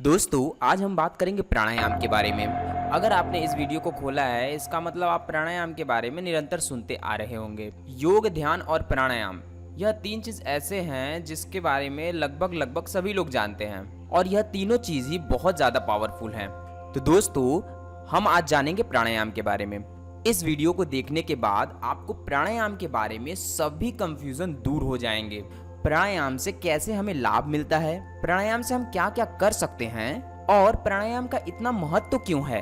दोस्तों आज हम बात करेंगे प्राणायाम के बारे में। अगर आपने इस वीडियो को खोला है इसका मतलब आप प्राणायाम के बारे में निरंतर सुनते आ रहे होंगे। योग, ध्यान और प्राणायाम, यह तीन चीज ऐसे हैं जिसके बारे में लगभग सभी लोग जानते हैं और यह तीनों चीज ही बहुत ज्यादा पावरफुल हैं। तो दोस्तों हम आज जानेंगे प्राणायाम के बारे में। इस वीडियो को देखने के बाद आपको प्राणायाम के बारे में सभी कंफ्यूजन दूर हो जाएंगे। प्राणायाम से कैसे हमें लाभ मिलता है, प्राणायाम से हम क्या क्या कर सकते हैं और प्राणायाम का इतना महत्व क्यों है।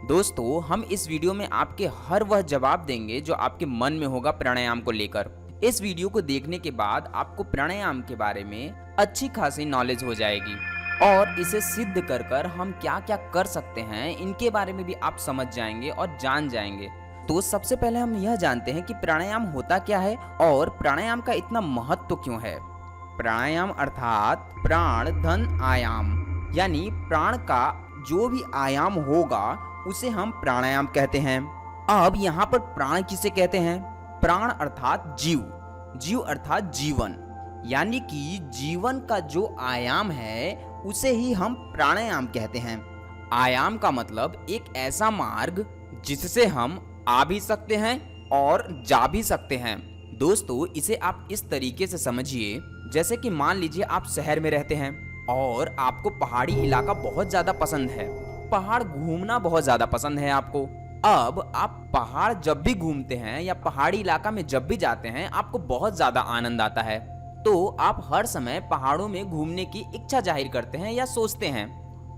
दोस्तों हम इस वीडियो में आपके हर वह जवाब देंगे जो आपके मन में होगा प्राणायाम को लेकर। इस वीडियो को देखने के बाद आपको प्राणायाम के बारे में अच्छी खासी नॉलेज हो जाएगी और इसे सिद्ध कर कर हम क्या क्या कर सकते हैं इनके बारे में भी आप समझ जाएंगे और जान जाएंगे। तो सबसे पहले हम यह जानते हैं कि प्राणायाम होता क्या है और प्राणायाम का इतना महत्व क्यों है। प्राणायाम अर्थात प्राण धन आयाम, यानी प्राण का जो भी आयाम होगा उसे हम प्राणायाम कहते हैं। अब यहाँ पर प्राण किसे कहते हैं? प्राण अर्थात जीव, जीव अर्थात जीवन, यानी कि जीवन का जो आयाम है उसे ही हम प्राणायाम कहते हैं। आयाम का मतलब एक ऐसा मार्ग जिससे हम आ भी सकते हैं और जा भी सकते हैं। दोस्तों इसे आप इस तरीके से समझिए जैसे कि मान लीजिए आप शहर में रहते हैं और आपको पहाड़ी इलाका बहुत ज्यादा पसंद है, पहाड़ घूमना बहुत ज्यादा पसंद है आपको। अब आप पहाड़ जब भी घूमते हैं या पहाड़ी इलाका में जब भी जाते हैं आपको बहुत ज्यादा आनंद आता है, तो आप हर समय पहाड़ों में घूमने की इच्छा जाहिर करते हैं या सोचते हैं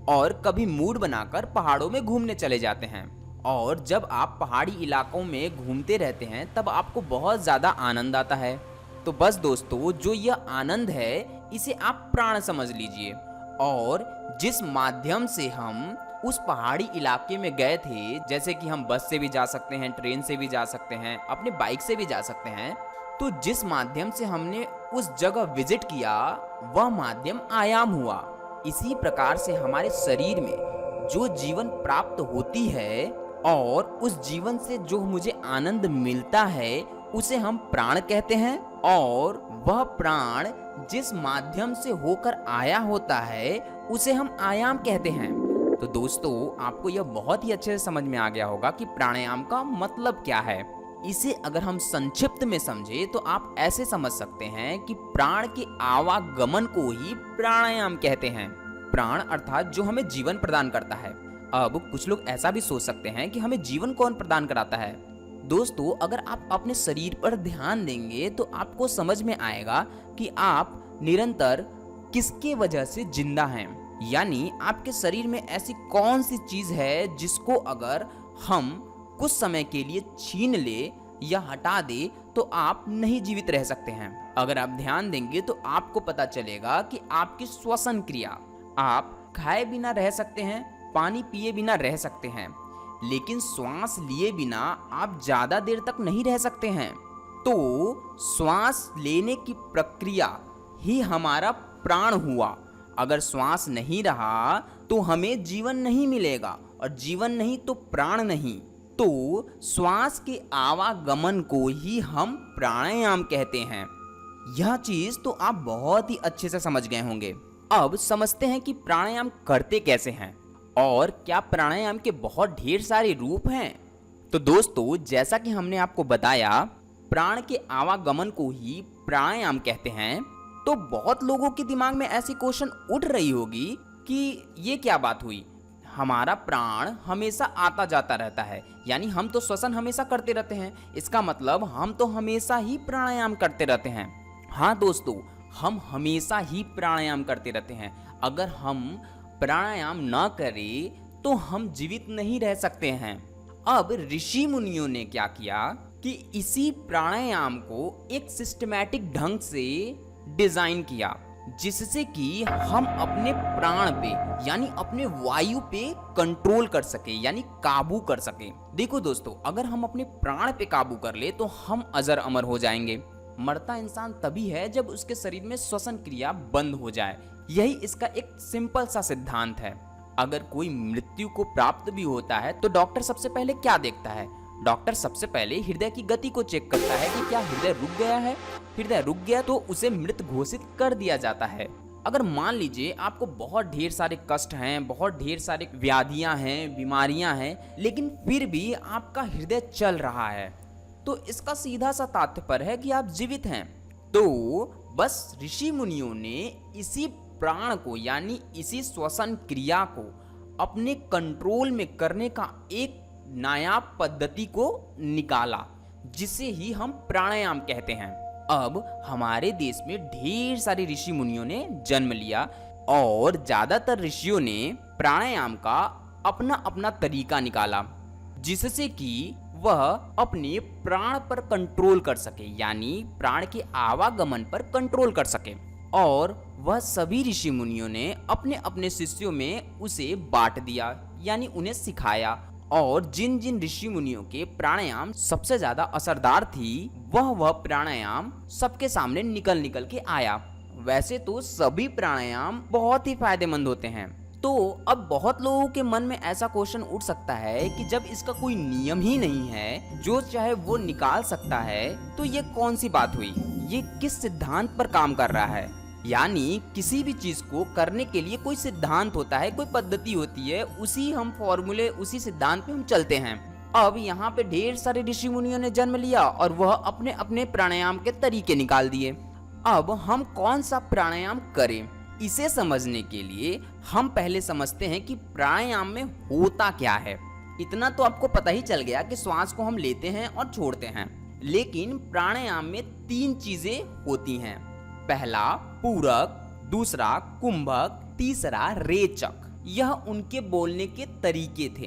और कभी मूड बनाकर पहाड़ों में घूमने चले जाते हैं। और जब आप पहाड़ी इलाकों में घूमते रहते हैं तब आपको बहुत ज्यादा आनंद आता है। तो बस दोस्तों जो यह आनंद है इसे आप प्राण समझ लीजिए। और जिस माध्यम से हम उस पहाड़ी इलाके में गए थे, जैसे कि हम बस से भी जा सकते हैं, ट्रेन से भी जा सकते हैं, अपने बाइक से भी जा सकते हैं, तो जिस माध्यम से हमने उस जगह विजिट किया वह माध्यम आयाम हुआ। इसी प्रकार से हमारे शरीर में जो जीवन प्राप्त होती है और उस जीवन से जो मुझे आनंद मिलता है उसे हम प्राण कहते हैं। और वह प्राण जिस माध्यम से होकर आया होता है उसे हम आयाम कहते हैं। तो दोस्तों आपको यह बहुत ही अच्छे से समझ में आ गया होगा कि प्राणायाम का मतलब क्या है। इसे अगर हम संक्षिप्त में समझे तो आप ऐसे समझ सकते हैं कि प्राण के आवागमन को ही प्राणायाम कहते हैं। प्राण अर्थात जो हमें जीवन प्रदान करता है। अब कुछ लोग ऐसा भी सोच सकते हैं कि हमें जीवन कौन प्रदान कराता है। दोस्तों अगर आप अपने शरीर पर ध्यान देंगे तो आपको समझ में आएगा कि आप निरंतर किसके वजह से जिंदा हैं, यानी आपके शरीर में ऐसी कौन सी चीज है जिसको अगर हम कुछ समय के लिए छीन ले या हटा दे तो आप नहीं जीवित रह सकते हैं। अगर आप ध्यान देंगे तो आपको पता चलेगा कि आपकी श्वसन क्रिया, आप खाए बिना रह सकते हैं, पानी पिए बिना रह सकते हैं, लेकिन श्वास लिए बिना आप ज्यादा देर तक नहीं रह सकते हैं। तो श्वास लेने की प्रक्रिया ही हमारा प्राण हुआ। अगर श्वास नहीं रहा तो हमें जीवन नहीं मिलेगा और जीवन नहीं तो प्राण नहीं। तो श्वास के आवागमन को ही हम प्राणायाम कहते हैं। यह चीज तो आप बहुत ही अच्छे से समझ गए होंगे। अब समझते हैं कि प्राणायाम करते कैसे हैं और क्या प्राणायाम के बहुत ढेर सारे रूप हैं। तो दोस्तों जैसा कि हमने आपको बताया प्राण के आवागमन को ही प्राणायाम कहते हैं, तो बहुत लोगों के दिमाग में ऐसी क्वेश्चन उठ रही होगी कि ये क्या बात हुई, हमारा प्राण हमेशा आता जाता रहता है, यानी हम तो श्वसन हमेशा करते रहते हैं, इसका मतलब हम तो हमेशा ही प्राणायाम करते रहते हैं। हाँ दोस्तों हम हमेशा ही प्राणायाम करते रहते हैं। अगर हम प्राणायाम न करें तो हम जीवित नहीं रह सकते हैं। अब ऋषि मुनियों ने क्या किया कि इसी प्राणायाम को एक सिस्टमैटिक ढंग से डिजाइन किया जिससे कि हम अपने प्राण पे यानी अपने वायु पे कंट्रोल कर सके, यानी काबू कर सके। देखो दोस्तों अगर हम अपने प्राण पे काबू कर ले तो हम अजर अमर हो जाएंगे। मरता इंसान तभी है जब उसके शरीर में श्वसन क्रिया बंद हो जाए। यही इसका एक सिंपल सा सिद्धांत है। अगर कोई मृत्यु को प्राप्त भी होता है तो डॉक्टर सबसे पहले क्या देखता है? डॉक्टर सबसे पहले हृदय की गति को चेक करता है कि क्या हृदय रुक गया है। हृदय रुक गया तो उसे मृत घोषित कर दिया जाता है। अगर मान लीजिए आपको बहुत ढेर सारे कष्ट हैं, बहुत ढेर सारे व्याधियां हैं, बीमारियां हैं, लेकिन फिर भी आपका हृदय चल रहा है, तो इसका सीधा सा तात्पर्य है कि आप जीवित हैं। तो बस ऋषि मुनियों ने इसी प्राण को यानी इसी श्वसन क्रिया को अपने कंट्रोल में करने का एक नायाब पद्धति को निकाला, जिसे ही हम प्राणायाम कहते हैं। अब हमारे देश में ढेर सारे ऋषि मुनियों ने जन्म लिया और ज्यादातर ऋषियों ने प्राणायाम का अपना अपना तरीका निकाला, जिससे कि वह अपने प्राण पर कंट्रोल कर सके, यानी प्राण के आवागमन पर कंट्रोल कर सके। और वह सभी ऋषि मुनियों ने अपने अपने शिष्यों में उसे बांट दिया, यानी उन्हें सिखाया। और जिन जिन ऋषि मुनियों के प्राणायाम सबसे ज्यादा असरदार थी, वह प्राणायाम सबके सामने निकल निकल के आया। वैसे तो सभी प्राणायाम बहुत ही फायदेमंद होते हैं। तो अब बहुत लोगों के मन में ऐसा क्वेश्चन उठ सकता है कि जब इसका कोई नियम ही नहीं है, जो चाहे वो निकाल सकता है, तो ये कौन सी बात हुई? ये किस सिद्धांत पर काम कर रहा है? यानी किसी भी चीज को करने के लिए कोई सिद्धांत होता है, कोई पद्धति होती है, उसी हम फॉर्मूले, उसी सिद्धांत पे हम चलते हैं। अब यहाँ पे ढेर सारे ऋषि मुनियों ने जन्म लिया और वह अपने अपने प्राणायाम के तरीके निकाल दिए। अब हम कौन सा प्राणायाम करें, इसे समझने के लिए हम पहले समझते हैं कि प्राणायाम में होता क्या है। इतना तो आपको पता ही चल गया कि श्वास को हम लेते हैं और छोड़ते हैं, लेकिन प्राणायाम में 3 चीजें होती हैं। पहला पूरक, दूसरा कुंभक, तीसरा रेचक। यह उनके बोलने के तरीके थे।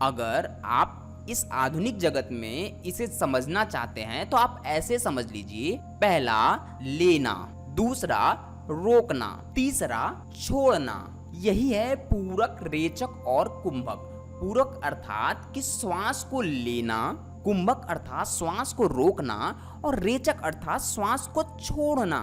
अगर आप इस आधुनिक जगत में इसे समझना चाहते हैं तो आप ऐसे समझ लीजिए, पहला लेना, दूसरा रोकना, तीसरा छोड़ना। यही है पूरक, रेचक और कुंभक। पूरक अर्थात कि श्वास को लेना, कुंभक अर्थात श्वास को रोकना और रेचक अर्थात श्वास को छोड़ना।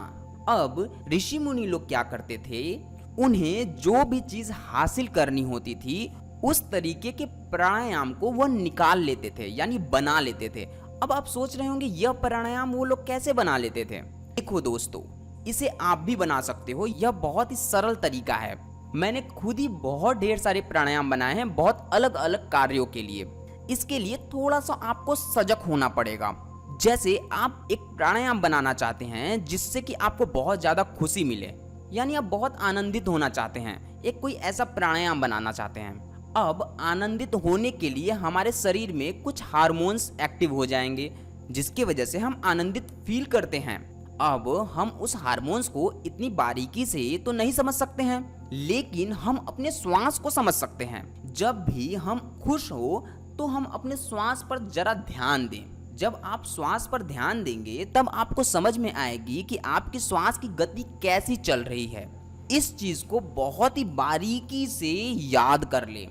अब ऋषि मुनि लोग क्या करते थे, उन्हें जो भी चीज हासिल करनी होती थी उस तरीके के प्राणायाम को वह निकाल लेते थे, यानी बना लेते थे। अब आप सोच रहे होंगे यह प्राणायाम वो लोग कैसे बना लेते थे। देखो दोस्तों, इसे आप भी बना सकते हो। यह बहुत ही सरल तरीका है। मैंने खुद ही बहुत ढेर सारे प्राणायाम बनाए हैं, बहुत अलग अलग कार्यों के लिए। इसके लिए थोड़ा सा आपको सजग होना पड़ेगा। जैसे आप एक प्राणायाम बनाना चाहते हैं जिससे कि आपको बहुत ज्यादा खुशी मिले, यानी आप बहुत आनंदित होना चाहते हैं, एक कोई ऐसा प्राणायाम बनाना चाहते हैं। अब आनंदित होने के लिए हमारे शरीर में कुछ हार्मोन्स एक्टिव हो जाएंगे, जिसकी वजह से हम आनंदित फील करते हैं। अब हम उस हार्मोन्स को इतनी बारीकी से तो नहीं समझ सकते हैं, लेकिन हम अपने श्वास को समझ सकते हैं। जब भी हम खुश हो तो हम अपने श्वास पर जरा ध्यान दें। जब आप श्वास पर ध्यान देंगे तब आपको समझ में आएगी कि आपकी श्वास की गति कैसी चल रही है। इस चीज को बहुत ही बारीकी से याद कर लें।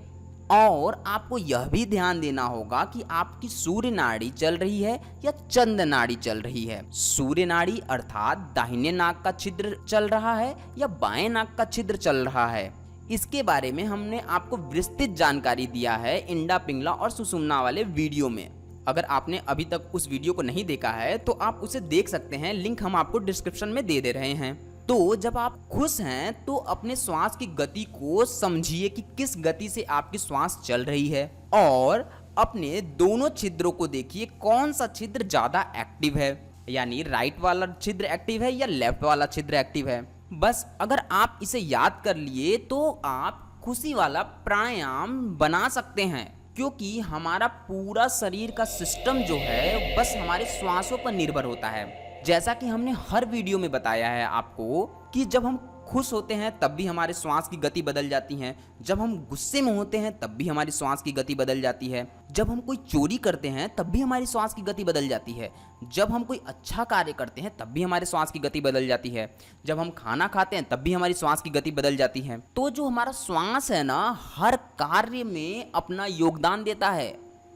और आपको यह भी ध्यान देना होगा कि आपकी सूर्य नाड़ी चल रही है या चंद्र नाड़ी चल रही है। सूर्य नाड़ी अर्थात दाहिने नाक का छिद्र चल रहा है या बाएं नाक का छिद्र चल रहा है। इसके बारे में हमने आपको विस्तृत जानकारी दिया है इंडा पिंगला और सुषुम्ना वाले वीडियो में। अगर आपने अभी तक उस वीडियो को नहीं देखा है तो आप उसे देख सकते हैं, लिंक हम आपको डिस्क्रिप्शन में दे दे रहे हैं। तो जब आप खुश हैं तो अपने श्वास की गति को समझिए कि किस गति से आपकी श्वास चल रही है, और अपने दोनों छिद्रों को देखिए कौन सा छिद्र ज्यादा एक्टिव है, यानी राइट वाला छिद्र एक्टिव है या लेफ्ट वाला छिद्र एक्टिव है। बस अगर आप इसे याद कर लिए तो आप खुशी वाला प्राणायाम बना सकते हैं, क्योंकि हमारा पूरा शरीर का सिस्टम जो है बस हमारे श्वासों पर निर्भर होता है। जैसा कि हमने हर वीडियो में बताया है आपको कि जब हम खुश होते हैं तब भी हमारे श्वास की गति बदल जाती है, जब हम गुस्से में होते हैं तब भी हमारी श्वास की गति बदल जाती है, जब हम कोई चोरी करते हैं तब भी हमारी श्वास की गति बदल जाती है, जब हम कोई अच्छा कार्य करते हैं तब भी हमारे श्वास की गति बदल जाती है, जब हम खाना खाते हैं तब भी हमारी श्वास की गति बदल जाती है। तो जो हमारा श्वास है ना, हर कार्य में अपना योगदान देता है।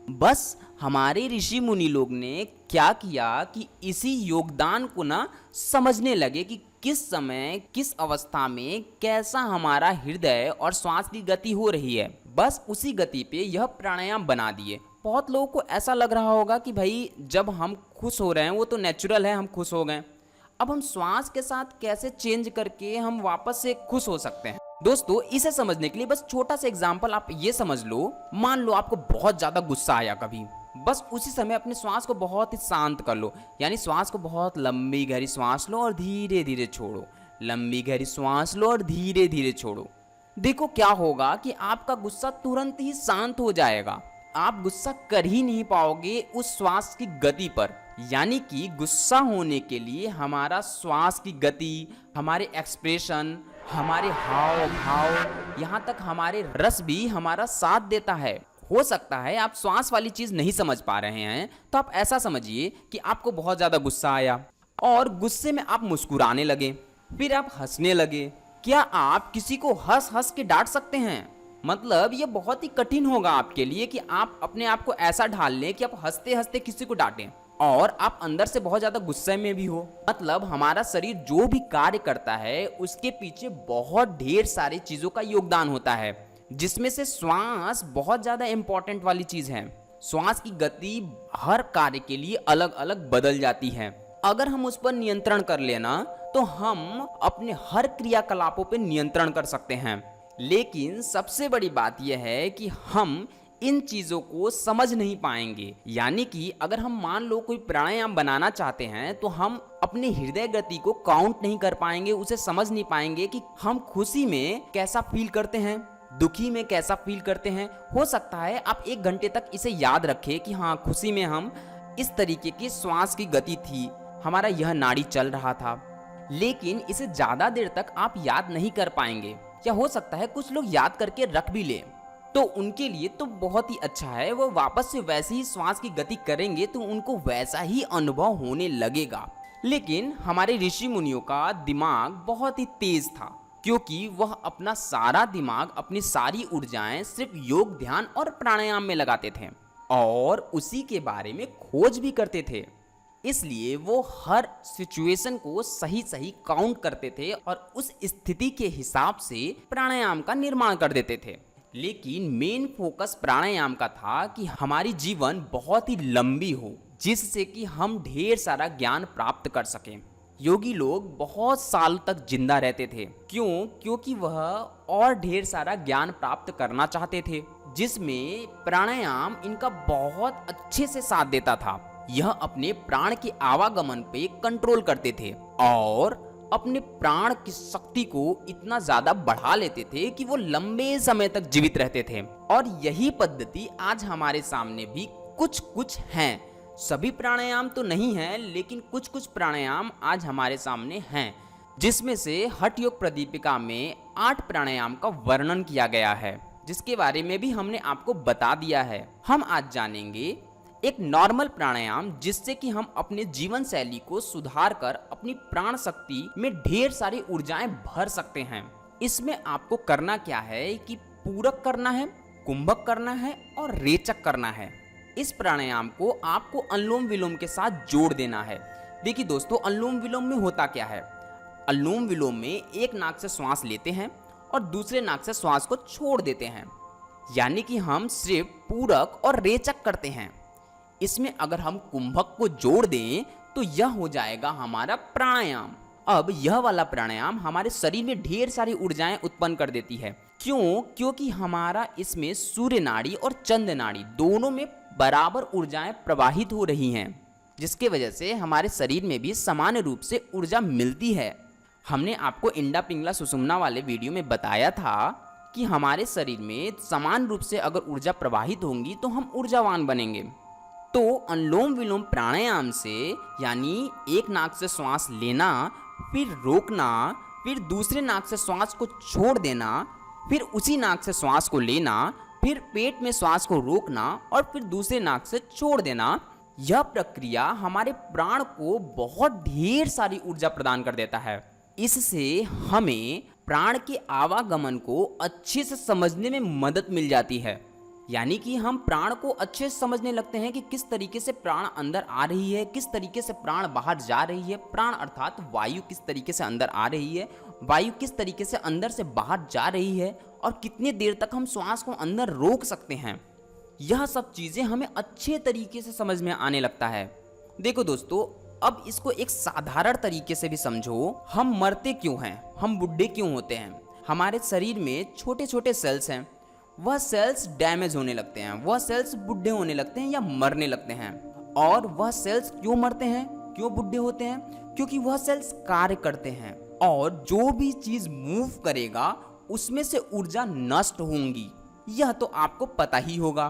बस हमारे ऋषि मुनि लोग ने क्या किया कि इसी योगदान को ना समझने लगे कि किस समय किस अवस्था में कैसा हमारा हृदय और श्वास की गति हो रही है। बस उसी गति पे यह प्राणायाम बना दिए। बहुत लोगों को ऐसा लग रहा होगा कि भाई जब हम खुश हो रहे हैं वो तो नेचुरल है, हम खुश हो गए। अब हम श्वास के साथ कैसे चेंज करके हम वापस से खुश हो सकते हैं। दोस्तों, इसे समझने के लिए बस छोटा सा एग्जांपल आप ये समझ लो। मान लो आपको बहुत ज्यादा गुस्सा आया कभी, बस उसी समय अपने श्वास को बहुत ही शांत कर लो, यानी श्वास को बहुत लंबी गहरी श्वास लो और धीरे धीरे छोड़ो। लंबी गहरी श्वास लो और धीरे धीरे छोड़ो। देखो क्या होगा कि आपका गुस्सा तुरंत ही शांत हो जाएगा। आप गुस्सा कर ही नहीं पाओगे उस श्वास की गति पर। यानी कि गुस्सा होने के लिए हमारा श्वास की गति, हमारे एक्सप्रेशन, हमारे हाव भाव, यहाँ तक हमारे रस भी हमारा साथ देता है। हो सकता है आप श्वास वाली चीज नहीं समझ पा रहे हैं, तो आप ऐसा समझिए कि आपको बहुत ज्यादा गुस्सा आया और गुस्से में आप मुस्कुराने लगे, फिर आप हंसने लगे। क्या आप किसी को हंस हंस के डांट सकते हैं? मतलब ये बहुत ही कठिन होगा आपके लिए कि आप अपने आप को ऐसा ढाल लें कि आप हंसते हंसते किसी को डांटें और आप अंदर से बहुत ज्यादा गुस्से में भी हो। मतलब हमारा शरीर जो भी कार्य करता है उसके पीछे बहुत ढेर सारी चीजों का योगदान होता है, जिसमें से श्वास बहुत ज्यादा इंपॉर्टेंट वाली चीज है। श्वास की गति हर कार्य के लिए अलग अलग बदल जाती है। अगर हम उस पर नियंत्रण कर लेना तो हम अपने हर क्रियाकलापों पर नियंत्रण कर सकते हैं। लेकिन सबसे बड़ी बात यह है कि हम इन चीजों को समझ नहीं पाएंगे। यानी कि अगर हम मान लो कोई प्राणायाम बनाना चाहते हैं तो हम अपने हृदय गति को काउंट नहीं कर पाएंगे, उसे समझ नहीं पाएंगे कि हम खुशी में कैसा फील करते हैं, दुखी में कैसा फील करते हैं। हो सकता है आप 1 घंटे तक इसे याद रखें कि हाँ, खुशी में हम इस तरीके की श्वास की गति थी, हमारा यह नाड़ी चल रहा था, लेकिन इसे ज्यादा देर तक आप याद नहीं कर पाएंगे। या हो सकता है कुछ लोग याद करके रख भी लें, तो उनके लिए तो बहुत ही अच्छा है, वो वापस से वैसे ही श्वास की गति करेंगे तो उनको वैसा ही अनुभव होने लगेगा। लेकिन हमारे ऋषि मुनियों का दिमाग बहुत ही तेज था, क्योंकि वह अपना सारा दिमाग, अपनी सारी ऊर्जाएं सिर्फ योग, ध्यान और प्राणायाम में लगाते थे और उसी के बारे में खोज भी करते थे। इसलिए वो हर सिचुएशन को सही सही काउंट करते थे और उस स्थिति के हिसाब से प्राणायाम का निर्माण कर देते थे। लेकिन मेन फोकस प्राणायाम का था कि हमारी जीवन बहुत ही लंबी हो, जिससे कि हम ढेर सारा ज्ञान प्राप्त कर सकें। योगी लोग बहुत साल तक जिंदा रहते थे। क्यों? क्योंकि वह और ढेर सारा ज्ञान प्राप्त करना चाहते थे, जिसमें प्राणायाम इनका बहुत अच्छे से साथ देता था। यह अपने प्राण के आवागमन पे कंट्रोल करते थे और अपने प्राण की शक्ति को इतना ज्यादा बढ़ा लेते थे कि वो लंबे समय तक जीवित रहते थे। और यही पद्धति आज हमारे सामने भी कुछ कुछ हैं। सभी प्राणायाम तो नहीं है, लेकिन कुछ कुछ प्राणायाम आज हमारे सामने हैं, जिसमें से हठ योग प्रदीपिका में 8 प्राणायाम का वर्णन किया गया है, जिसके बारे में भी हमने आपको बता दिया है। हम आज जानेंगे एक नॉर्मल प्राणायाम, जिससे कि हम अपने जीवन शैली को सुधार कर अपनी प्राण शक्ति में ढेर सारी ऊर्जाएं भर सकते हैं। इसमें आपको करना क्या है कि पूरक करना है, कुंभक करना है और रेचक करना है। इस प्राणायाम को आपको अनुलोम विलोम के साथ जोड़ देना है। देखिए दोस्तों, अनुलोम विलोम में होता क्या है? अनुलोम विलोम में एक नाक से श्वास लेते हैं और दूसरे नाक से श्वास को छोड़ देते हैं, यानी कि हम सिर्फ पूरक और रेचक करते हैं। इसमें अगर हम कुंभक को जोड़ दें तो यह हो जाएगा हमारा प्राणायाम। अब यह वाला प्राणायाम हमारे शरीर में ढेर सारी ऊर्जाएं उत्पन्न कर देती है। क्यों? क्योंकि हमारा इसमें सूर्य नाड़ी और चंद्र नाड़ी दोनों में बराबर ऊर्जाएं प्रवाहित हो रही हैं, जिसके वजह से हमारे शरीर में भी समान रूप से ऊर्जा मिलती है। हमने आपको इंडा पिंगला सुषुम्ना वाले वीडियो में बताया था कि हमारे शरीर में समान रूप से अगर ऊर्जा प्रवाहित होंगी तो हम ऊर्जावान बनेंगे। तो अनुलोम विलोम प्राणायाम से, यानी एक नाक से श्वास लेना, फिर रोकना, फिर दूसरे नाक से श्वास को छोड़ देना, फिर उसी नाक से श्वास को लेना, फिर पेट में श्वास को रोकना और फिर दूसरे नाक से छोड़ देना, यह प्रक्रिया हमारे प्राण को बहुत ढेर सारी ऊर्जा प्रदान कर देता है। इससे हमें प्राण के आवागमन को अच्छे से समझने में मदद मिल जाती है। यानी कि हम प्राण को अच्छे से समझने लगते हैं कि किस तरीके से प्राण अंदर आ रही है, किस तरीके से प्राण बाहर जा रही है। प्राण अर्थात वायु किस तरीके से अंदर आ रही है, वायु किस तरीके से अंदर से बाहर जा रही है और कितनी देर तक हम श्वास को अंदर रोक सकते हैं। यह सब चीज़ें हमें अच्छे तरीके से समझ में आने लगता है। देखो दोस्तों, अब इसको एक साधारण तरीके से भी समझो। हम मरते क्यों हैं, हम बुढ़े क्यों होते हैं? हमारे शरीर में छोटे छोटे सेल्स हैं, वह सेल्स डैमेज होने लगते हैं, वह सेल्स बुढ़े होने लगते हैं या मरने लगते हैं। और वह सेल्स क्यों मरते हैं, क्यों बुढ़े होते हैं? क्योंकि वह सेल्स कार्य करते हैं और जो भी चीज मूव करेगा उसमें से ऊर्जा नष्ट होंगी, यह तो आपको पता ही होगा।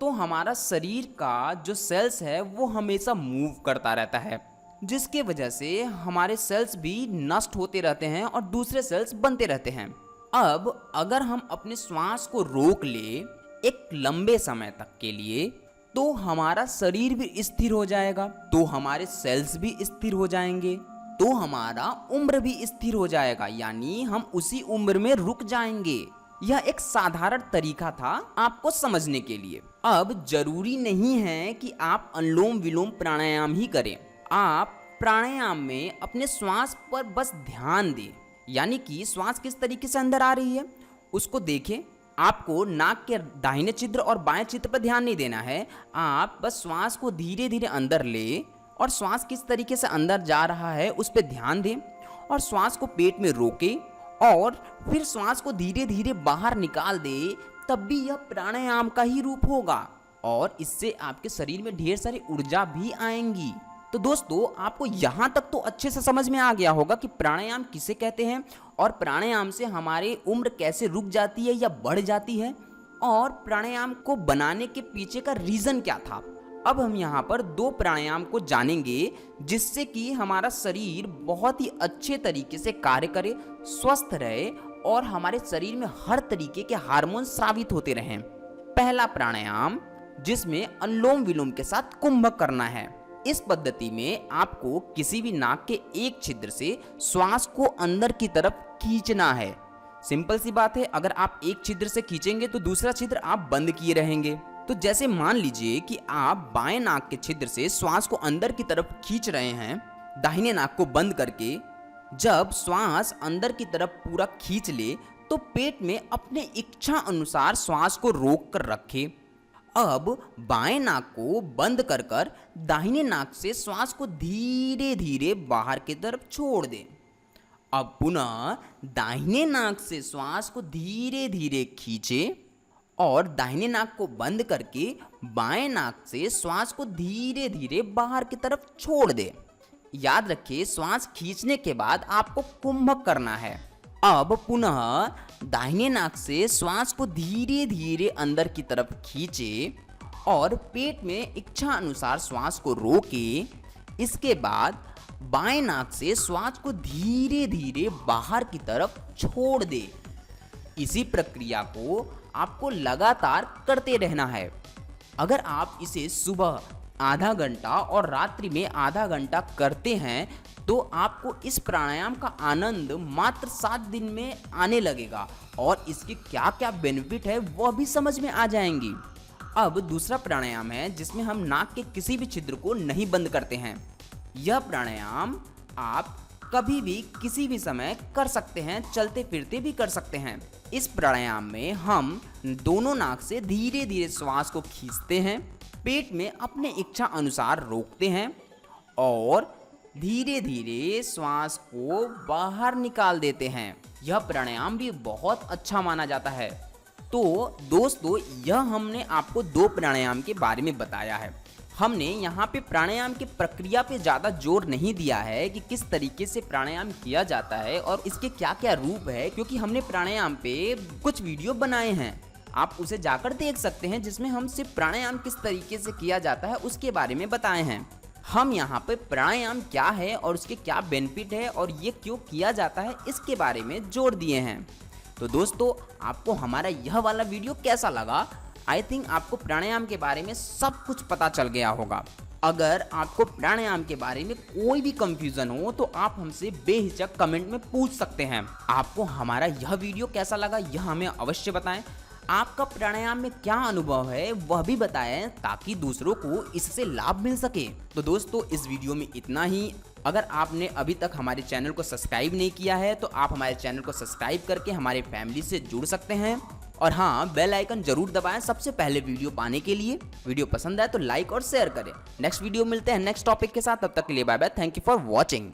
तो हमारा शरीर का जो सेल्स है वो हमेशा मूव करता रहता है, जिसके वजह से हमारे सेल्स भी नष्ट होते रहते हैं और दूसरे सेल्स बनते रहते हैं। अब अगर हम अपने श्वास को रोक ले एक लंबे समय तक के लिए, तो हमारा शरीर भी स्थिर हो जाएगा, तो हमारे सेल्स भी स्थिर हो जाएंगे, तो हमारा उम्र भी स्थिर हो जाएगा, यानी हम उसी उम्र में रुक जाएंगे। यह एक साधारण तरीका था आपको समझने के लिए। अब जरूरी नहीं है कि आप अनुलोम विलोम प्राणायाम ही करें। आप प्राणायाम में अपने श्वास पर बस ध्यान दें, यानी कि श्वास किस तरीके से अंदर आ रही है उसको देखें। आपको नाक के दाहिने छिद्र और बाएं छिद्र पर ध्यान नहीं देना है। आप बस श्वास को धीरे धीरे अंदर ले और श्वास किस तरीके से अंदर जा रहा है उस पर ध्यान दें और श्वास को पेट में रोके और फिर श्वास को धीरे धीरे बाहर निकाल दे। तब भी यह प्राणायाम का ही रूप होगा और इससे आपके शरीर में ढेर सारी ऊर्जा भी आएंगी। तो दोस्तों, आपको यहाँ तक तो अच्छे से समझ में आ गया होगा कि प्राणायाम किसे कहते हैं और प्राणायाम से हमारी उम्र कैसे रुक जाती है या बढ़ जाती है और प्राणायाम को बनाने के पीछे का रीजन क्या था। अब हम यहाँ पर 2 प्राणायाम को जानेंगे जिससे कि हमारा शरीर बहुत ही अच्छे तरीके से कार्य करे, स्वस्थ रहे और हमारे शरीर में हर तरीके के हार्मोन स्रावित होते रहें। पहला प्राणायाम, जिसमें अनुलोम विलोम के साथ कुंभक करना है। इस पद्धति में आपको किसी भी नाक के एक छिद्र से श्वास को अंदर की तरफ खींचना है। सिंपल सी बात है, अगर आप एक छिद्र से खींचेंगे तो दूसरा छिद्र आप बंद किए रहेंगे। तो जैसे मान लीजिए कि आप बाएं नाक के छिद्र से श्वास को अंदर की तरफ खींच रहे हैं दाहिने नाक को बंद करके। जब श्वास अंदर की तरफ पूरा खींच ले तो पेट में अपने इच्छा अनुसार श्वास को रोक कर रखें। अब बाएं नाक को बंद कर कर दाहिने नाक से श्वास को धीरे धीरे बाहर की तरफ छोड़ दें। अब पुनः दाहिने नाक से श्वास को धीरे धीरे खींचें और दाहिने नाक को बंद करके बाएं नाक से श्वास को धीरे धीरे बाहर की तरफ छोड़ दें। याद रखिए, श्वास खींचने के बाद आपको कुंभक करना है। अब पुनः दाहिने नाक से श्वास को धीरे धीरे अंदर की तरफ खींचे और पेट में इच्छा अनुसार श्वास को रोके। इसके बाद बाएं नाक से श्वास को धीरे धीरे बाहर की तरफ छोड़ दे। इसी प्रक्रिया को आपको लगातार करते रहना है। अगर आप इसे सुबह आधा घंटा और रात्रि में आधा घंटा करते हैं तो आपको इस प्राणायाम का आनंद मात्र 7 दिन में आने लगेगा और इसके क्या क्या बेनिफिट है वह भी समझ में आ जाएंगी। अब दूसरा प्राणायाम है जिसमें हम नाक के किसी भी छिद्र को नहीं बंद करते हैं। यह प्राणायाम आप कभी भी किसी भी समय कर सकते हैं, चलते फिरते भी कर सकते हैं। इस प्राणायाम में हम दोनों नाक से धीरे धीरे श्वास को खींचते हैं, पेट में अपने इच्छा अनुसार रोकते हैं और धीरे धीरे श्वास को बाहर निकाल देते हैं। यह प्राणायाम भी बहुत अच्छा माना जाता है। तो दोस्तों, यह हमने आपको 2 प्राणायाम के बारे में बताया है। हमने यहाँ पे प्राणायाम की प्रक्रिया पे ज़्यादा जोर नहीं दिया है कि किस तरीके से प्राणायाम किया जाता है और इसके क्या क्या रूप है, क्योंकि हमने प्राणायाम पे कुछ वीडियो बनाए हैं, आप उसे जाकर देख सकते हैं, जिसमें हम सिर्फ प्राणायाम किस तरीके से किया जाता है उसके बारे में बताए हैं। हम यहाँ पे प्राणायाम क्या है और उसके क्या बेनिफिट है और ये क्यों किया जाता है इसके बारे में जोर दिए हैं। तो दोस्तों, आपको हमारा यह वाला वीडियो कैसा लगा? आई थिंक आपको प्राणायाम के बारे में सब कुछ पता चल गया होगा। अगर आपको प्राणायाम के बारे में कोई भी कंफ्यूजन हो तो आप हमसे बेहिचक कमेंट में पूछ सकते हैं। आपको हमारा यह वीडियो कैसा लगा यह हमें अवश्य बताएं। आपका प्राणायाम में क्या अनुभव है वह भी बताएं ताकि दूसरों को इससे लाभ मिल सके। तो दोस्तों, इस वीडियो में इतना ही। अगर आपने अभी तक हमारे चैनल को सब्सक्राइब नहीं किया है तो आप हमारे चैनल को सब्सक्राइब करके हमारे फैमिली से जुड़ सकते हैं और हाँ, बेल आइकन जरूर दबाएं सबसे पहले वीडियो पाने के लिए। वीडियो पसंद आए तो लाइक और शेयर करें। नेक्स्ट वीडियो मिलते हैं नेक्स्ट टॉपिक के साथ, तब तक के लिए bye bye, thank you for watching.